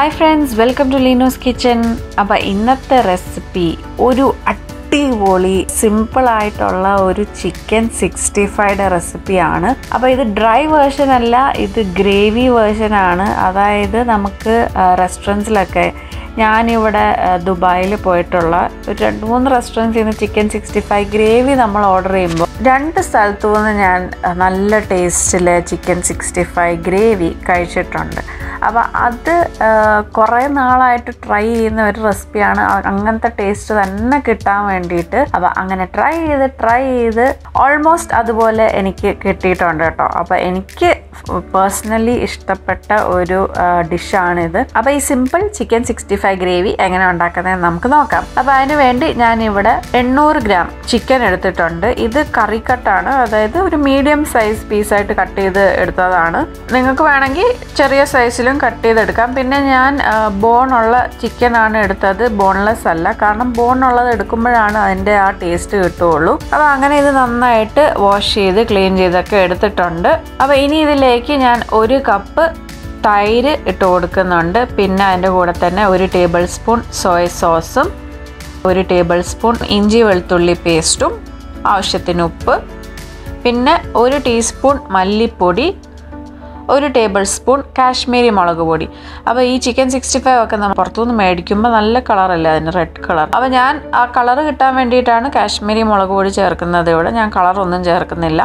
Hi friends, welcome to Lino's Kitchen. അപ്പോൾ ഇന്നത്തെ recipe ഒരു അടിപൊളി സിമ്പിൾ ആയിട്ടുള്ള ഒരു ചിക്കൻ 65യുടെ റെസിപ്പിയാണ്. അപ്പോൾ ഇത് ഡ്രൈ വേർഷൻ അല്ല, ഇത് ഗ്രേവി വേർഷൻ ആണ്. അതായത് നമുക്ക് റെസ്റ്റോറൻറ്റ്സിലൊക്കെ ഞാനിവിടെ ദുബായിൽ പോയിട്ടുള്ള ഒരു 2-3 റെസ്റ്റോറൻറ്റ്സിൽ നിന്ന് ചിക്കൻ 65 ഗ്രേവി നമ്മൾ ഓർഡർ ചെയ്യുമ്പോൾ 2 സ്ഥലത്തു നിന്ന് ഞാൻ നല്ല ടേസ്റ്റിൽ ചിക്കൻ 65 ഗ്രേവി കഴിച്ചിട്ടുണ്ട്. അപ്പോൾ അത് കുറേ നാളായിട്ട് ട്രൈ ചെയ്യുന്ന ഒരു റെസിപ്പിയാണ്. അങ്ങനത്തെ ടേസ്റ്റ് തന്നെ കിട്ടാൻ വേണ്ടിയിട്ട് അപ്പോൾ അങ്ങനെ ട്രൈ ചെയ്ത് ഓൾമോസ്റ്റ് അതുപോലെ എനിക്ക് കിട്ടിയിട്ടുണ്ട് കേട്ടോ. അപ്പോൾ എനിക്ക് പേഴ്സണലി ഇഷ്ടപ്പെട്ട ഒരു ഡിഷാണിത്. അപ്പോൾ ഈ സിമ്പിൾ ചിക്കൻ 65 ഗ്രേവി എങ്ങനെ ഉണ്ടാക്കുന്നത് നമുക്ക് നോക്കാം. അപ്പോൾ അതിന് വേണ്ടി ഞാനിവിടെ 800 ഗ്രാം ചിക്കൻ എടുത്തിട്ടുണ്ട്. ഇത് കറി കട്ടാണ്, അതായത് ഒരു മീഡിയം സൈസ് പീസായിട്ട് കട്ട് ചെയ്ത് എടുത്തതാണ്. നിങ്ങൾക്ക് വേണമെങ്കിൽ ചെറിയ സൈസിലും കട്ട് ചെയ്തെടുക്കാം. പിന്നെ ഞാൻ ബോണുള്ള ചിക്കനാണ് എടുത്തത്, ബോൺലെസ് അല്ല. കാരണം ബോണുള്ളത് എടുക്കുമ്പോഴാണ് അതിൻ്റെ ആ ടേസ്റ്റ് കിട്ടുകയുള്ളൂ. അപ്പോൾ അങ്ങനെ ഇത് നന്നായിട്ട് വാഷ് ചെയ്ത് ക്ലീൻ ചെയ്തൊക്കെ എടുത്തിട്ടുണ്ട്. അപ്പോൾ ഇനി ഇതിലേക്ക് ഞാൻ 1 കപ്പ് തൈര് ഇട്ട് കൊടുക്കുന്നുണ്ട്. പിന്നെ അതിൻ്റെ കൂടെ തന്നെ 1 ടേബിൾ സ്പൂൺ സോയ സോസും 1 ടേബിൾ സ്പൂൺ ഇഞ്ചി വെളുത്തുള്ളി പേസ്റ്റും, ആവശ്യത്തിന് ഉപ്പ്, പിന്നെ 1 ടീസ്പൂൺ മല്ലിപ്പൊടി, 1 ടേബിൾ സ്പൂൺ കാശ്മീരി മുളക് പൊടി. അപ്പോൾ ഈ ചിക്കൻ 65 ഒക്കെ നമ്മൾ പുറത്തുനിന്ന് മേടിക്കുമ്പോൾ നല്ല കളറല്ലേ, അതിന് റെഡ് കളർ. അപ്പോൾ ഞാൻ ആ കളർ കിട്ടാൻ വേണ്ടിയിട്ടാണ് കാശ്മീരി മുളക് പൊടി ചേർക്കുന്നത്. ഇവിടെ ഞാൻ കളറൊന്നും ചേർക്കുന്നില്ല.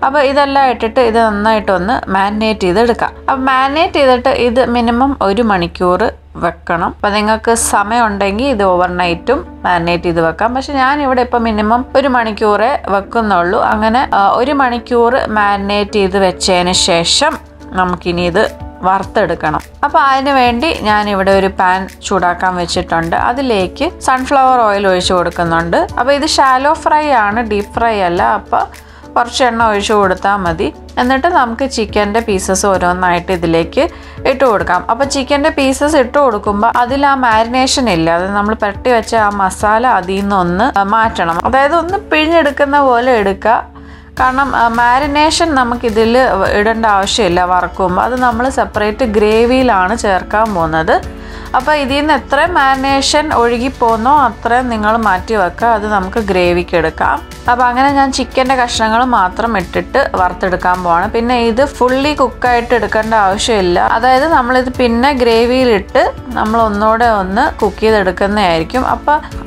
അപ്പോൾ ഇതെല്ലാം ഇട്ടിട്ട് ഇത് നന്നായിട്ടൊന്ന് മാരിനേറ്റ് ചെയ്തെടുക്കാം. അപ്പോൾ മാരിനേറ്റ് ചെയ്തിട്ട് ഇത് മിനിമം 1 മണിക്കൂർ വെക്കണം. അപ്പോൾ നിങ്ങൾക്ക് സമയം ഉണ്ടെങ്കിൽ ഇത് ഓവർനൈറ്റും മാരിനേറ്റ് ചെയ്ത് വെക്കാം. പക്ഷെ ഞാനിവിടെ ഇപ്പോൾ മിനിമം 1 മണിക്കൂറേ വെക്കുന്നുള്ളൂ. അങ്ങനെ 1 മണിക്കൂർ മാരിനേറ്റ് ചെയ്ത് വെച്ചതിന് ശേഷം നമുക്കിനി ഇത് വറുത്തെടുക്കണം. അപ്പോൾ അതിന് വേണ്ടി ഞാനിവിടെ ഒരു പാൻ ചൂടാക്കാൻ വെച്ചിട്ടുണ്ട്. അതിലേക്ക് സൺഫ്ലവർ ഓയിൽ ഒഴിച്ച് കൊടുക്കുന്നുണ്ട്. അപ്പോൾ ഇത് ഷാലോ ഫ്രൈ ആണ്, ഡീപ്പ് ഫ്രൈ അല്ല. അപ്പോൾ കുറച്ച് എണ്ണ ഒഴിച്ച് കൊടുത്താൽ മതി. എന്നിട്ട് നമുക്ക് ചിക്കൻ്റെ പീസസ് ഓരോന്നായിട്ട് ഇതിലേക്ക് ഇട്ട് കൊടുക്കാം. അപ്പോൾ ചിക്കൻ്റെ പീസസ് ഇട്ട് കൊടുക്കുമ്പോൾ അതിൽ ആ മാരിനേഷൻ ഇല്ല, അത് നമ്മൾ പുരട്ടി വെച്ച ആ മസാല അതിൽ നിന്നൊന്ന് മാറ്റണം. അതായത് ഒന്ന് പിഴിഞ്ഞെടുക്കുന്ന പോലെ എടുക്കുക. കാരണം മാരിനേഷൻ നമുക്കിതിൽ ഇടേണ്ട ആവശ്യമില്ല വറക്കുമ്പോൾ. അത് നമ്മൾ സെപ്പറേറ്റ് ഗ്രേവിയിലാണ് ചേർക്കാൻ പോകുന്നത്. അപ്പോൾ ഇതിൽ നിന്ന് എത്രയും മാരിനേഷൻ ഒഴുകിപ്പോകുന്നോ അത്രയും നിങ്ങൾ മാറ്റി വെക്കുക. അത് നമുക്ക് ഗ്രേവിക്ക് എടുക്കാം. അപ്പോൾ അങ്ങനെ ഞാൻ ചിക്കൻ്റെ കഷ്ണങ്ങൾ മാത്രം ഇട്ടിട്ട് വറുത്തെടുക്കാൻ പോവാണ്. പിന്നെ ഇത് ഫുള്ളി കുക്കായിട്ട് എടുക്കേണ്ട ആവശ്യമില്ല. അതായത് നമ്മളിത് പിന്നെ ഗ്രേവിയിലിട്ട് നമ്മൾ ഒന്നുകൂടെ ഒന്ന് കുക്ക് ചെയ്തെടുക്കുന്നതായിരിക്കും.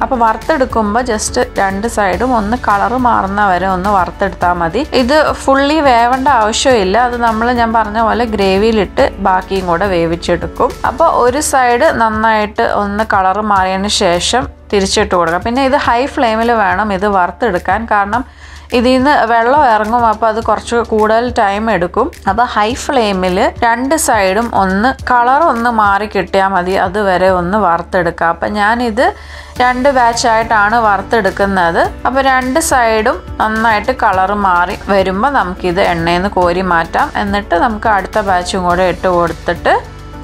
അപ്പോൾ വറുത്തെടുക്കുമ്പോൾ ജസ്റ്റ് 2 സൈഡും ഒന്ന് കളറ് മാറുന്ന വരെ ഒന്ന് വറുത്തെടുത്താൽ മതി. ഇത് ഫുള്ളി വേവേണ്ട ആവശ്യമില്ല. അത് ഞാൻ പറഞ്ഞ പോലെ ഗ്രേവിയിലിട്ട് ബാക്കിയും കൂടെ വേവിച്ചെടുക്കും. അപ്പോൾ ഒരു സൈഡ് നന്നായിട്ട് ഒന്ന് കളറ് മാറിയതിന് ശേഷം തിരിച്ചിട്ട് കൊടുക്കാം. പിന്നെ ഇത് ഹൈ ഫ്ലെയിമിൽ വേണം ഇത് വറുത്തെടുക്കാൻ. കാരണം ഇതിൽ നിന്ന് വെള്ളം ഇറങ്ങും, അപ്പോൾ അത് കുറച്ച് കൂടുതൽ ടൈം എടുക്കും. അപ്പോൾ ഹൈ ഫ്ലെയിമിൽ 2 സൈഡും ഒന്ന് കളർ ഒന്ന് മാറി കിട്ടിയാൽ മതി. അതുവരെ ഒന്ന് വറുത്തെടുക്കുക. അപ്പം ഞാനിത് 2 ബാച്ചായിട്ടാണ് വറുത്തെടുക്കുന്നത്. അപ്പോൾ 2 സൈഡും നന്നായിട്ട് കളർ മാറി വരുമ്പോൾ നമുക്കിത് എണ്ണയിൽ നിന്ന് കോരി മാറ്റാം. എന്നിട്ട് നമുക്ക് അടുത്ത ബാച്ചും കൂടെ ഇട്ട് കൊടുത്തിട്ട്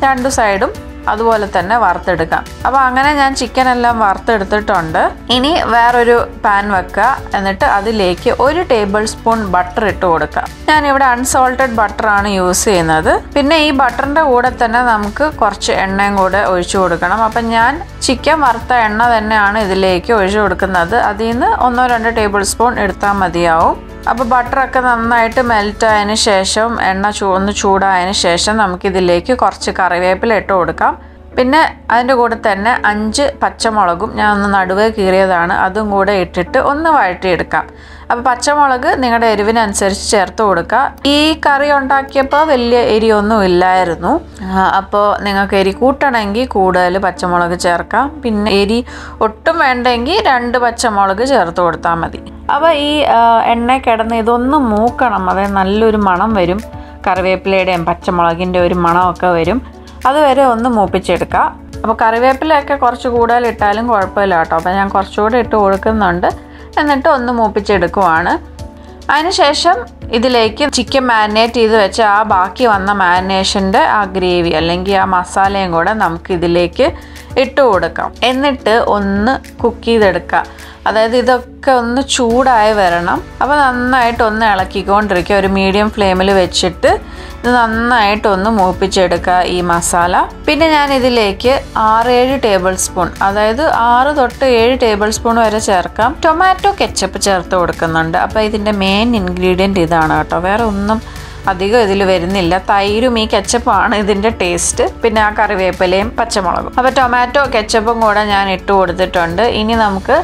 2 സൈഡും അതുപോലെ തന്നെ വറുത്തെടുക്കാം. അപ്പോൾ അങ്ങനെ ഞാൻ ചിക്കൻ എല്ലാം വറുത്തെടുത്തിട്ടുണ്ട്. ഇനി വേറൊരു പാൻ വെക്കുക. എന്നിട്ട് അതിലേക്ക് 1 ടേബിൾ സ്പൂൺ ബട്ടർ ഇട്ട് കൊടുക്കാം. ഞാനിവിടെ അൺസോൾട്ടഡ് ബട്ടറാണ് യൂസ് ചെയ്യുന്നത്. പിന്നെ ഈ ബട്ടറിൻ്റെ കൂടെ തന്നെ നമുക്ക് കുറച്ച് എണ്ണയും കൂടെ ഒഴിച്ചു കൊടുക്കണം. അപ്പം ഞാൻ ചിക്കൻ വറുത്ത എണ്ണ തന്നെയാണ് ഇതിലേക്ക് ഒഴിച്ചു കൊടുക്കുന്നത്. അതിൽ നിന്ന് 1-2 ടേബിൾ സ്പൂൺ എടുത്താൽ മതിയാവും. അപ്പോൾ ബട്ടറൊക്കെ നന്നായിട്ട് മെൽറ്റായതിന് ശേഷം എണ്ണ ഒന്ന് ചൂടായതിന് ശേഷം നമുക്കിതിലേക്ക് കുറച്ച് കറിവേപ്പില ഇട്ട് കൊടുക്കാം. പിന്നെ അതിൻ്റെ കൂടെ തന്നെ 5 പച്ചമുളകും ഞാൻ ഒന്ന് നടുവേ കീറിയതാണ്, അതും കൂടെ ഇട്ടിട്ട് ഒന്ന് വഴറ്റിയെടുക്കാം. അപ്പോൾ പച്ചമുളക് നിങ്ങളുടെ എരിവിനനുസരിച്ച് ചേർത്ത് കൊടുക്കുക. ഈ കറി ഉണ്ടാക്കിയപ്പോൾ വലിയ എരിയൊന്നും ഇല്ലായിരുന്നു. അപ്പോൾ നിങ്ങൾക്ക് എരി കൂട്ടണമെങ്കിൽ കൂടുതൽ പച്ചമുളക് ചേർക്കാം. പിന്നെ എരി ഒട്ടും വേണ്ടെങ്കിൽ 2 പച്ചമുളക് ചേർത്ത് കൊടുത്താൽ മതി. അപ്പോൾ ഈ എണ്ണ കിടന്ന് ഇതൊന്ന് മൂക്കണം. അതായത് നല്ലൊരു മണം വരും, കറിവേപ്പിലയുടെയും പച്ചമുളകിൻ്റെ ഒരു മണമൊക്കെ വരും. അതുവരെ ഒന്ന് മൂപ്പിച്ചെടുക്കുക. അപ്പോൾ കറിവേപ്പിലയൊക്കെ കുറച്ച് കൂടുതൽ ഇട്ടാലും കുഴപ്പമില്ല കേട്ടോ. അപ്പോൾ ഞാൻ കുറച്ചുകൂടെ ഇട്ട് കൊടുക്കുന്നുണ്ട്. എന്നിട്ട് ഒന്ന് മൂപ്പിച്ചെടുക്കുവാണ്. അതിനുശേഷം ഇതിലേക്ക് ചിക്കൻ മാരിനേറ്റ് ചെയ്ത് വെച്ച ആ ബാക്കി വന്ന മാരിനേഷൻ്റെ ആ ഗ്രേവി അല്ലെങ്കിൽ ആ മസാലയും കൂടെ നമുക്ക് ഇതിലേക്ക് ഇട്ട് കൊടുക്കാം. എന്നിട്ട് ഒന്ന് കുക്ക് ചെയ്തെടുക്കുക. അതായത് ഇതൊക്കെ ഒന്ന് ചൂടായി വരണം. അപ്പോൾ നന്നായിട്ട് ഒന്ന് ഇളക്കിക്കൊണ്ടിരിക്കുക. ഒരു മീഡിയം ഫ്ലെയിമിൽ വെച്ചിട്ട് ഇത് നന്നായിട്ടൊന്ന് മൂപ്പിച്ചെടുക്കുക ഈ മസാല. പിന്നെ ഞാൻ ഇതിലേക്ക് 6-7 ടേബിൾ സ്പൂൺ, അതായത് 6 തൊട്ട് 7 ടേബിൾ സ്പൂൺ വരെ ചേർക്കാം, ടൊമാറ്റോ കെച്ചപ്പ് ചേർത്ത് കൊടുക്കുന്നുണ്ട്. അപ്പോൾ ഇതിൻ്റെ മെയിൻ ഇൻഗ്രീഡിയൻറ്റ് ഇതാണ് കേട്ടോ, വേറെ ഒന്നും അധികം ഇതിൽ വരുന്നില്ല. തൈരും ഈ കെച്ചപ്പാണ് ഇതിൻ്റെ ടേസ്റ്റ്, പിന്നെ ആ കറിവേപ്പിലയും പച്ചമുളകും. അപ്പോൾ ടൊമാറ്റോ കെച്ചപ്പും കൂടെ ഞാൻ ഇട്ട് കൊടുത്തിട്ടുണ്ട്. ഇനി നമുക്ക്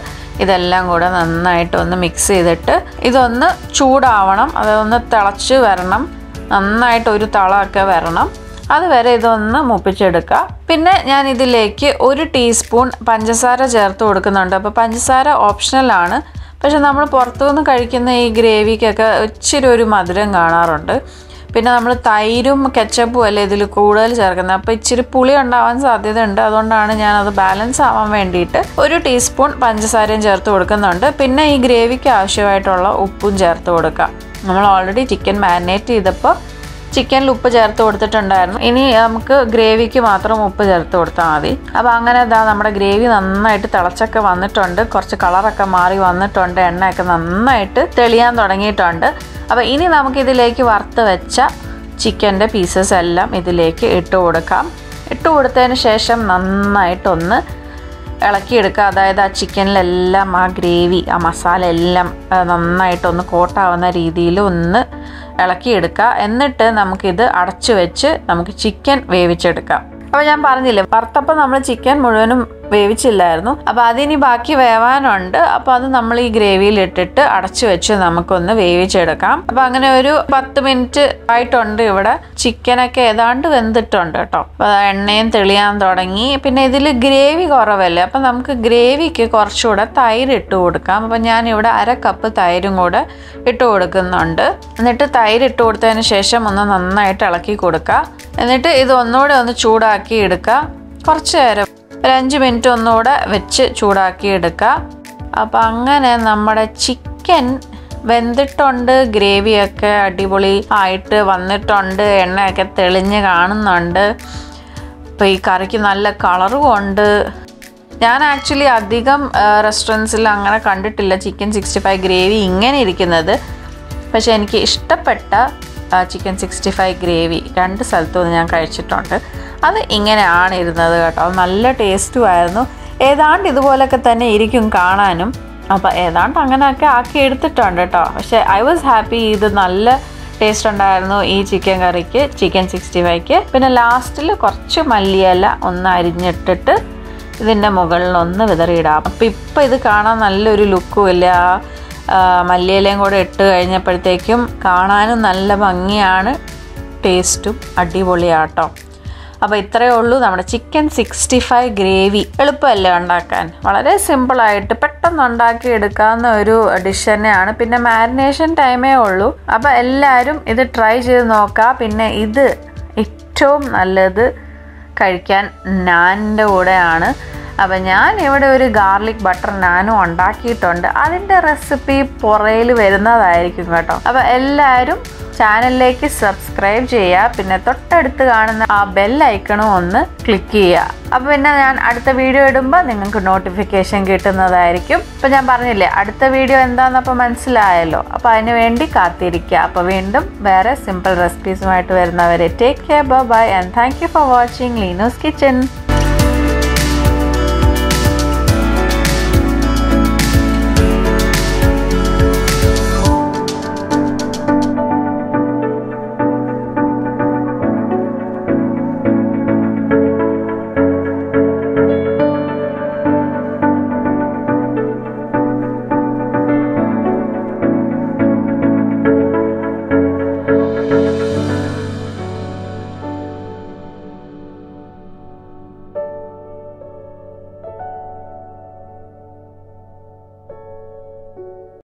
ഇതെല്ലാം കൂടെ നന്നായിട്ടൊന്ന് മിക്സ് ചെയ്തിട്ട് ഇതൊന്ന് ചൂടാവണം, അതൊന്ന് തിളച്ച് വരണം, നന്നായിട്ട് ഒരു തളമൊക്കെ വരണം, അതുവരെ ഇതൊന്ന് മൂപ്പിച്ചെടുക്കുക. പിന്നെ ഞാൻ ഇതിലേക്ക് 1 ടീസ്പൂൺ പഞ്ചസാര ചേർത്ത് കൊടുക്കുന്നുണ്ട്. അപ്പോൾ പഞ്ചസാര ഓപ്ഷണലാണ്, പക്ഷെ നമ്മൾ പുറത്തുനിന്ന് കഴിക്കുന്ന ഈ ഗ്രേവിക്കൊക്കെ ഇച്ചിരി ഒരു മധുരം കാണാറുണ്ട്. പിന്നെ നമ്മൾ തൈരും കെച്ചപ്പും അല്ലേ ഇതിൽ കൂടുതൽ ചേർക്കുന്നത്, അപ്പോൾ ഇച്ചിരി പുളി ഉണ്ടാവാൻ സാധ്യതയുണ്ട്. അതുകൊണ്ടാണ് ഞാനത് ബാലൻസ് ആവാൻ വേണ്ടിയിട്ട് 1 ടീസ്പൂൺ പഞ്ചസാരയും ചേർത്ത് കൊടുക്കുന്നുണ്ട്. പിന്നെ ഈ ഗ്രേവിക്ക് ആവശ്യമായിട്ടുള്ള ഉപ്പും ചേർത്ത് കൊടുക്കുക. നമ്മൾ ഓൾറെഡി ചിക്കൻ മാരിനേറ്റ് ചെയ്തപ്പോൾ ചിക്കനിൽ ഉപ്പ് ചേർത്ത് കൊടുത്തിട്ടുണ്ടായിരുന്നു. ഇനി നമുക്ക് ഗ്രേവിക്ക് മാത്രം ഉപ്പ് ചേർത്ത് കൊടുത്താൽ മതി. അപ്പോൾ അങ്ങനെ നമ്മുടെ ഗ്രേവി നന്നായിട്ട് തിളച്ചൊക്കെ വന്നിട്ടുണ്ട്, കുറച്ച് കളറൊക്കെ മാറി വന്നിട്ടുണ്ട്, എണ്ണയൊക്കെ നന്നായിട്ട് തെളിയാൻ തുടങ്ങിയിട്ടുണ്ട്. അപ്പോൾ ഇനി നമുക്കിതിലേക്ക് വറുത്ത് വെച്ച ചിക്കൻ്റെ പീസസ് എല്ലാം ഇതിലേക്ക് ഇട്ട് കൊടുക്കാം. ഇട്ട് കൊടുത്തതിന് ശേഷം നന്നായിട്ടൊന്ന് ഇളക്കിയെടുക്കുക. അതായത് ആ ചിക്കനിലെല്ലാം ആ ഗ്രേവി, ആ മസാല എല്ലാം നന്നായിട്ടൊന്ന് കോട്ടാവുന്ന രീതിയിൽ ഒന്ന് ഇളക്കിയെടുക്കുക. എന്നിട്ട് നമുക്കിത് അടച്ചു വെച്ച് നമുക്ക് ചിക്കൻ വേവിച്ചെടുക്കാം. അപ്പോൾ ഞാൻ പറഞ്ഞില്ലേ, വറുത്തപ്പോൾ നമ്മൾ ചിക്കൻ മുഴുവനും വേവിച്ചില്ലായിരുന്നു. അപ്പോൾ അതിനി ബാക്കി വേവാനുണ്ട്. അപ്പോൾ അത് നമ്മൾ ഈ ഗ്രേവിയിൽ ഇട്ടിട്ട് അടച്ചു വെച്ച് നമുക്കൊന്ന് വേവിച്ചെടുക്കാം. അപ്പോൾ അങ്ങനെ ഒരു 10 മിനിറ്റ് ആയിട്ടുണ്ട്. ഇവിടെ ചിക്കനൊക്കെ ഏതാണ്ട് വെന്തിട്ടുണ്ട് കേട്ടോ. അപ്പോൾ എണ്ണയും തെളിയാൻ തുടങ്ങി. പിന്നെ ഇതിൽ ഗ്രേവി കുറവല്ലേ, അപ്പോൾ നമുക്ക് ഗ്രേവിക്ക് കുറച്ചുകൂടെ തൈര് ഇട്ട് കൊടുക്കാം. അപ്പോൾ ഞാനിവിടെ 1/2 കപ്പ് തൈരും കൂടെ ഇട്ട് കൊടുക്കുന്നുണ്ട്. എന്നിട്ട് തൈര് ഇട്ട് കൊടുത്തതിന് ശേഷം ഒന്ന് നന്നായിട്ട് ഇളക്കി കൊടുക്കുക. എന്നിട്ട് ഇത് ഒന്നുകൂടെ ഒന്ന് ചൂടാക്കി എടുക്കുക. കുറച്ച് നേരം ഒരു 5 മിനിറ്റ് ഒന്നുകൂടെ വെച്ച് ചൂടാക്കി എടുക്കുക. അപ്പം അങ്ങനെ നമ്മുടെ ചിക്കൻ വെന്തിട്ടുണ്ട്, ഗ്രേവിയൊക്കെ അടിപൊളി ആയിട്ട് വന്നിട്ടുണ്ട്, എണ്ണയൊക്കെ തെളിഞ്ഞ് കാണുന്നുണ്ട്. അപ്പോൾ ഈ കറിക്ക് നല്ല കളറും ഉണ്ട്. ഞാൻ ആക്ച്വലി അധികം റെസ്റ്റോറൻറ്റ്സിൽ അങ്ങനെ കണ്ടിട്ടില്ല ചിക്കൻ 65 ഗ്രേവി ഇങ്ങനെ ഇരിക്കുന്നത്. പക്ഷെ എനിക്ക് ഇഷ്ടപ്പെട്ട ചിക്കൻ 65 ഗ്രേവി 2 സ്ഥലത്തുനിന്ന് ഞാൻ കഴിച്ചിട്ടുണ്ട്. അത് ഇങ്ങനെയാണ് ഇരുന്നത് കേട്ടോ. നല്ല ടേസ്റ്റുമായിരുന്നു. ഏതാണ്ട് ഇതുപോലൊക്കെ തന്നെ ഇരിക്കും കാണാനും. അപ്പോൾ ഏതാണ്ട് അങ്ങനെയൊക്കെ ആക്കി എടുത്തിട്ടുണ്ട് കേട്ടോ. പക്ഷേ ഐ വാസ് ഹാപ്പി. ഇത് നല്ല ടേസ്റ്റ് ഉണ്ടായിരുന്നു ഈ ചിക്കൻ കറിക്ക്, ചിക്കൻ 65ക്ക്. പിന്നെ ലാസ്റ്റിൽ കുറച്ച് മല്ലിയില ഒന്ന് അരിഞ്ഞിട്ടിട്ട് ഇതിൻ്റെ മുകളിൽ ഒന്ന് വിതറിയിടാം. അപ്പോൾ ഇപ്പോൾ ഇത് കാണാൻ നല്ലൊരു ലുക്കും ഇല്ല. മല്ലിയിലയും കൂടെ ഇട്ട് കഴിഞ്ഞപ്പോഴത്തേക്കും കാണാനും നല്ല ഭംഗിയാണ്, ടേസ്റ്റും അടിപൊളിയാട്ടോ. അപ്പോൾ ഇത്രയേ ഉള്ളൂ നമ്മുടെ ചിക്കൻ 65 ഗ്രേവി. എളുപ്പമല്ലേ ഉണ്ടാക്കാൻ, വളരെ സിമ്പിളായിട്ട് പെട്ടെന്ന് ഉണ്ടാക്കി എടുക്കാവുന്ന ഒരു ഡിഷ് തന്നെയാണ്. പിന്നെ മാരിനേഷൻ ടൈമേ ഉള്ളൂ. അപ്പോൾ എല്ലാവരും ഇത് ട്രൈ ചെയ്ത് നോക്കുക. പിന്നെ ഇത് ഏറ്റവും നല്ലത് കഴിക്കാൻ നാനിൻ്റെ കൂടെയാണ്. അപ്പം ഞാൻ ഇവിടെ ഒരു ഗാർലിക് ബട്ടർ നാനും ഉണ്ടാക്കിയിട്ടുണ്ട്. അതിൻ്റെ റെസിപ്പി പുറയിൽ വരുന്നതായിരിക്കും കേട്ടോ. അപ്പോൾ എല്ലാവരും ചാനലിലേക്ക് സബ്സ്ക്രൈബ് ചെയ്യുക. പിന്നെ തൊട്ടടുത്ത് കാണുന്ന ആ ബെൽ ഐക്കണും ഒന്ന് ക്ലിക്ക് ചെയ്യുക. അപ്പോൾ പിന്നെ ഞാൻ അടുത്ത വീഡിയോ ഇടുമ്പോൾ നിങ്ങൾക്ക് നോട്ടിഫിക്കേഷൻ കിട്ടുന്നതായിരിക്കും. അപ്പോൾ ഞാൻ പറഞ്ഞില്ലേ അടുത്ത വീഡിയോ എന്താണെന്നപ്പോൾ മനസ്സിലായല്ലോ. അപ്പോൾ അതിന് വേണ്ടി കാത്തിരിക്കുക. അപ്പോൾ വീണ്ടും വേറെ സിമ്പിൾ റെസിപ്പീസുമായിട്ട് വരുന്നവരെ take care, bye and thank you for watching Leeno's kitchen.